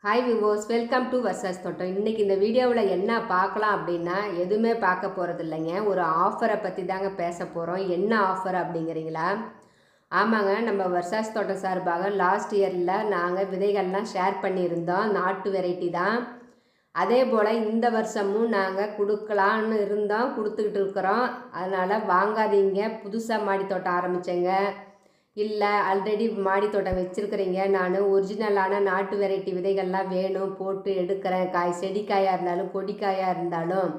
Hi விவோஸ், welcome to வர்சாஸ் தோட்டம். இன்றைக்கி இந்த வீடியோவில் என்ன பார்க்கலாம் அப்படின்னா, எதுவுமே பார்க்க போகிறது இல்லைங்க. ஒரு ஆஃபரை பற்றி தாங்க பேச போகிறோம். என்ன ஆஃபர் அப்படிங்கிறீங்களா? ஆமாங்க, நம்ம வர்சாஸ் தோட்டம் சார்பாக லாஸ்ட் இயரில் நாங்கள் விதைகள்லாம் ஷேர் பண்ணியிருந்தோம். நாட்டு வெரைட்டி தான். அதே போல் இந்த வருஷமும் நாங்கள் கொடுக்கலான்னு இருந்தோம், கொடுத்துக்கிட்டு இருக்கிறோம். அதனால் வாங்காதீங்க. புதுசாக மாடி தோட்டம் ஆரம்பித்தேங்க, இல்லை ஆல்ரெடி மாடி தோட்டம் வச்சுருக்கிறீங்க, நான் ஒரிஜினலான நாட்டு வெரைட்டி விதைகள்லாம் வேணும், போட்டு எடுக்கிறேன், செடிக்காயாக இருந்தாலும் கொடிக்காயாக இருந்தாலும்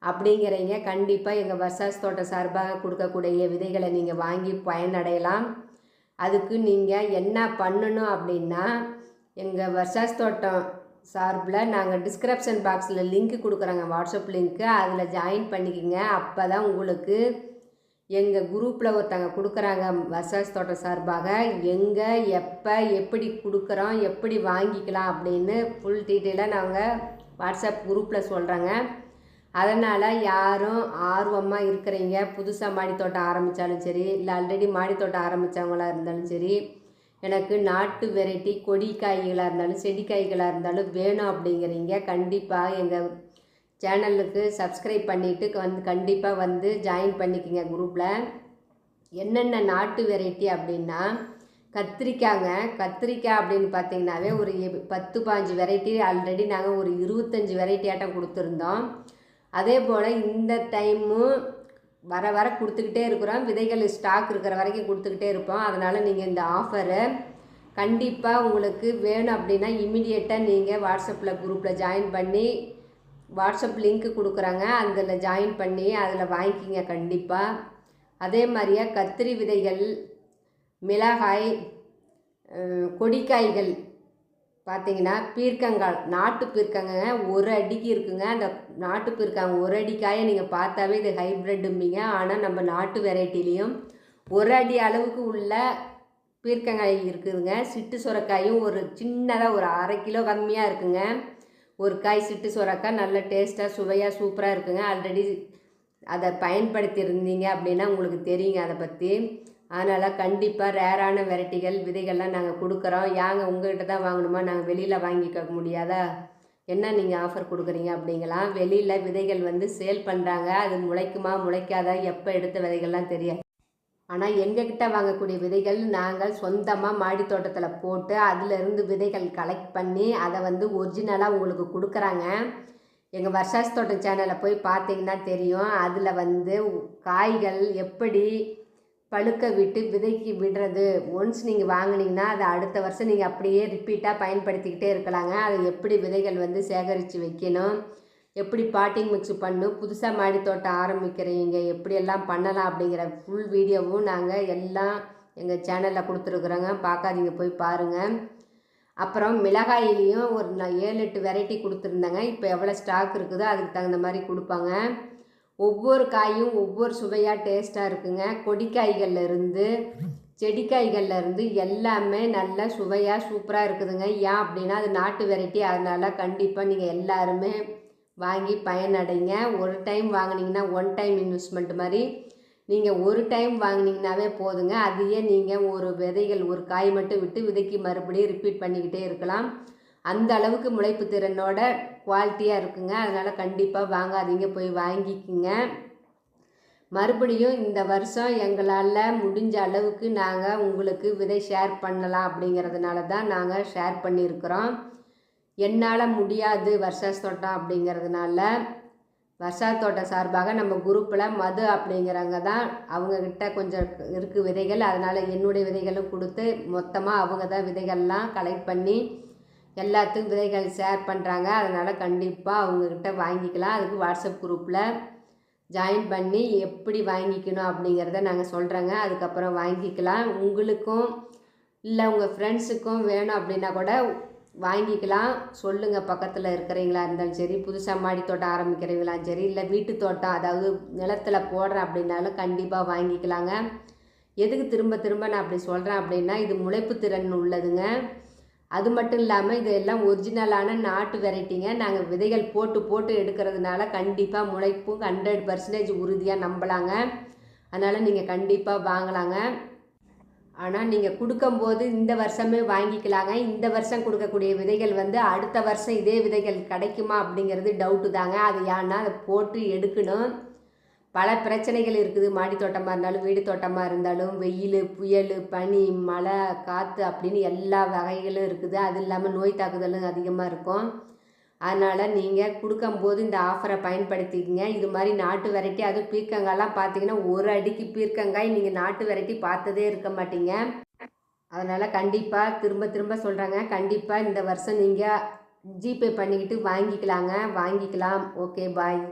அப்படிங்கிறீங்க, கண்டிப்பாக எங்கள் வர்சாஸ் தோட்டம் சார்பாக கொடுக்கக்கூடிய விதைகளை நீங்கள் வாங்கி பயனடையலாம். அதுக்கு நீங்கள் என்ன பண்ணணும் அப்படின்னா, எங்கள் வர்சாஸ் தோட்டம் சார்பில் நாங்கள் டிஸ்கிரிப்ஷன் பாக்ஸில் லிங்க் கொடுக்குறோங்க, வாட்ஸ்அப் லிங்க்கு, அதில் ஜாயின் பண்ணிக்கோங்க. அப்போ தான் உங்களுக்கு எங்கள் குரூப்பில் ஒருத்தங்க கொடுக்குறாங்க வர்சாஸ் தோட்டம் சார்பாக, எங்கே எப்போ எப்படி கொடுக்குறோம், எப்படி வாங்கிக்கலாம் அப்படின்னு ஃபுல் டீட்டெயிலாக நாங்கள் வாட்ஸ்அப் குரூப்பில் சொல்கிறேங்க. அதனால் யாரும் ஆர்வமாக இருக்கிறீங்க, புதுசாக மாடி தோட்டம் ஆரம்பித்தாலும் சரி, இல்லை ஆல்ரெடி மாடி தோட்டம் ஆரம்பித்தவங்களாக இருந்தாலும் சரி, எனக்கு நாட்டு வெரைட்டி கொடி காய்களாக இருந்தாலும் செடி காய்களாக இருந்தாலும் வேணும் அப்படிங்கிறீங்க, கண்டிப்பாக எங்கள் சேனலுக்கு சப்ஸ்கிரைப் பண்ணிவிட்டு கண்டிப்பாக வந்து ஜாயின் பண்ணிக்கோங்க குரூப்பில். என்னென்ன நாட்டு வெரைட்டி அப்படின்னா, கத்திரிக்காய் அப்படின்னு பார்த்தீங்கன்னாவே ஒரு 10-15 வெரைட்டி ஆல்ரெடி நாங்கள் ஒரு 25 வெரைட்டி ஆட்டம் கொடுத்துருந்தோம். அதே போல் இந்த டைமும் வர வர கொடுத்துக்கிட்டே இருக்கிறோம். விதைகள் ஸ்டாக் இருக்கிற வரைக்கும் கொடுத்துக்கிட்டே இருப்போம். அதனால் நீங்கள் இந்த ஆஃபரை கண்டிப்பாக உங்களுக்கு வேணும் அப்படின்னா இமிடியேட்டாக நீங்கள் வாட்ஸ்அப்பில் குரூப்பில் ஜாயின் பண்ணி, வாட்ஸ்அப் லிங்க்கு கொடுக்குறாங்க, அதில் ஜாயின் பண்ணி அதில் வாங்கிக்கிங்க கண்டிப்பாக. அதே மாதிரியே கத்திரி விதைகள், மிளகாய், கொடிக்காய்கள் பார்த்திங்கன்னா பீர்க்கங்காய், நாட்டு பீர்க்கங்க ஒரு அடிக்கு இருக்குங்க. அந்த நாட்டு பீர்க்காங்க ஒரு அடிக்காயை நீங்கள் பார்த்தாவே இது ஹைப்ரிட்டும்பிங்க. ஆனால் நம்ம நாட்டு வெரைட்டிலையும் ஒரு அடி அளவுக்கு உள்ள பீர்க்கங்காய் இருக்குதுங்க. சிட்டு சுரக்காயும் ஒரு சின்னதாக ஒரு 1/2 கிலோ கம்மியாக இருக்குங்க. ஒரு காய் சிட்டு சுரக்காய் நல்ல டேஸ்ட்டாக சுவையாக சூப்பராக இருக்குங்க. ஆல்ரெடி அதை பயன்படுத்தி இருந்தீங்க அப்படின்னா உங்களுக்கு தெரியுங்க அதை பற்றி. அதனால் கண்டிப்பாக ரேரான வெரைட்டிகள் விதைகள்லாம் நாங்கள் கொடுக்குறோம். யாங்க உங்கள்கிட்ட தான் வாங்கணுமா, நாங்கள் வெளியில் வாங்கிக்க முடியாதா, என்ன நீங்கள் ஆஃபர் கொடுக்குறீங்க அப்படிங்கலாம். வெளியில் விதைகள் வந்து சேல் பண்ணுறாங்க, அது முளைக்குமா முளைக்காதா, எப்போ எடுத்த விதைகள்லாம் தெரியாது. ஆனால் எங்ககிட்ட வாங்கக்கூடிய விதைகள் நாங்கள் சொந்தமாக மாடி தோட்டத்தில் போட்டு அதிலிருந்து விதைகள் கலெக்ட் பண்ணி அதை வந்து ஒரிஜினலாக உங்களுக்கு கொடுக்குறாங்க. எங்கள் வர்சாஸ் தோட்டம் சேனலை போய் பார்த்தீங்கன்னா தெரியும். அதில் வந்து காய்கள் எப்படி பழுக்க விட்டு விதைக்கு விடுறது, ஒன்ஸ் நீங்கள் வாங்கினீங்கன்னா அதை அடுத்த வருஷம் நீங்கள் அப்படியே ரிப்பீட்டாக பயன்படுத்திக்கிட்டே இருக்கலாங்க. அதை எப்படி விதைகள் வந்து சேகரித்து வைக்கணும், எப்படி பாட்டிங் மிக்ஸ் பண்ணணும், புதுசாக மாடி தோட்டம் ஆரம்பிக்கிறீங்க எப்படியெல்லாம் பண்ணலாம் அப்படிங்கிற ஃபுல் வீடியோவும் நாங்கள் எல்லாம் எங்கள் சேனலில் கொடுத்துருக்குறோங்க. பார்க்காதீங்க, போய் பாருங்கள். அப்புறம் மிளகாயிலையும் ஒரு 7-8 வெரைட்டி கொடுத்துருந்தாங்க. இப்போ எவ்வளோ ஸ்டாக் இருக்குதோ அதுக்கு தகுந்த மாதிரி கொடுப்பாங்க. ஒவ்வொரு காயும் ஒவ்வொரு சுவையாக டேஸ்ட்டாக இருக்குங்க. கொடிக்காய்கள்லேருந்து செடிக்காய்கள்லேருந்து எல்லாமே நல்ல சுவையாக சூப்பராக இருக்குதுங்க. ஏன் அப்படின்னா அது நாட்டு வெரைட்டி, அதனால் கண்டிப்பாக நீங்கள் எல்லாருமே வாங்கி பயனடைங்க. ஒரு டைம் வாங்கினீங்கன்னா ஒன் டைம் இன்வெஸ்ட்மெண்ட் மாதிரி, நீங்கள் ஒரு டைம் வாங்கினீங்கன்னாவே போதுங்க. அதையே நீங்கள் ஒரு விதைகள் ஒரு காய் மட்டும் விட்டு விதைக்கு மறுபடியும் ரிப்பீட் பண்ணிக்கிட்டே இருக்கலாம். அந்த அளவுக்கு முளைப்பு திறனோட குவாலிட்டியாக இருக்குங்க. அதனால் கண்டிப்பாக வாங்காதீங்க, போய் வாங்கிக்கிங்க. மறுபடியும் இந்த வருஷம் எங்களால் முடிஞ்ச அளவுக்கு நாங்கள் உங்களுக்கு விதை ஷேர் பண்ணலாம் அப்படிங்கிறதுனால தான் நாங்கள் ஷேர் பண்ணியிருக்கிறோம். என்னால் முடியாது வர்சாஸ் தோட்டம் அப்படிங்கிறதுனால வர்சாஸ் தோட்டம் சார்பாக நம்ம குரூப்பில் மது அப்படிங்கிறவங்க தான், அவங்கக்கிட்ட கொஞ்சம் இருக்குது விதைகள், அதனால் என்னுடைய விதைகளும் கொடுத்து மொத்தமாக அவங்க தான் விதைகள்லாம் கலெக்ட் பண்ணி எல்லாத்துக்கும் விதைகள் ஷேர் பண்ணுறாங்க. அதனால் கண்டிப்பாக அவங்கக்கிட்ட வாங்கிக்கலாம். அதுக்கு வாட்ஸ்அப் குரூப்பில் ஜாயின் பண்ணி எப்படி வாங்கிக்கணும் அப்படிங்கிறத நாங்கள் சொல்கிறோங்க. அதுக்கப்புறம் வாங்கிக்கலாம். உங்களுக்கும் இல்லை உங்கள் ஃப்ரெண்ட்ஸுக்கும் வேணும் அப்படின்னா கூட வாங்கிக்கலாம். சொல்லுங்கள், பக்கத்தில் இருக்கிறீங்களா இருந்தாலும் சரி, புதுசாக மாடி தோட்டம் ஆரம்பிக்கிறீங்களாலும் சரி, இல்லை வீட்டு தோட்டம் அதாவது நிலத்தில் போடுறேன் அப்படின்னாலும் கண்டிப்பாக வாங்கிக்கலாங்க. எதுக்கு திரும்ப திரும்ப நான் அப்படி சொல்கிறேன் அப்படின்னா, இது முளைப்பு திறன் உள்ளதுங்க. அது மட்டும் இல்லாமல் இது எல்லாம் ஒரிஜினலான நாட்டு வெரைட்டிங்க. நாங்கள் விதைகள் போட்டு போட்டு எடுக்கிறதுனால கண்டிப்பாக முளைப்பும் 100% உறுதியாக நம்பலாங்க. அதனால் நீங்கள் கண்டிப்பாக வாங்கலாங்க. ஆனால் நீங்கள் கொடுக்கும்போது இந்த வருஷமே வாங்கிக்கலாங்க. இந்த வருஷம் கொடுக்கக்கூடிய விதைகள் வந்து அடுத்த வருஷம் இதே விதைகள் கிடைக்குமா அப்படிங்கிறது டவுட்டு தாங்க. அது ஏன்னா அதை போட்டு எடுக்கணும். பல பிரச்சனைகள் இருக்குது. மாடி தோட்டமாக இருந்தாலும் வீடு தோட்டமாக இருந்தாலும் வெயில், புயல், பனி, மழை, காற்று அப்படின்னு எல்லா வகைகளும் இருக்குது. அது இல்லாமல் நோய் தாக்குதலும் அதிகமாக இருக்கும். அதனால் நீங்கள் கொடுக்கும்போது இந்த ஆஃபரை பயன்படுத்திக்கங்க. இது மாதிரி நாட்டு வெரைட்டி அதுவும் பீர்க்கங்காய்லாம் பார்த்தீங்கன்னா ஒரு அடிக்கு பீர்க்கங்காய் நீங்கள் நாட்டு வெரைட்டி பார்த்ததே இருக்க மாட்டீங்க. அதனால் கண்டிப்பாக திரும்ப திரும்ப சொல்கிறாங்க, கண்டிப்பாக இந்த வருஷம் நீங்கள் ஜிபே பண்ணிக்கிட்டு வாங்கிக்கலாம். ஓகே, பாய்.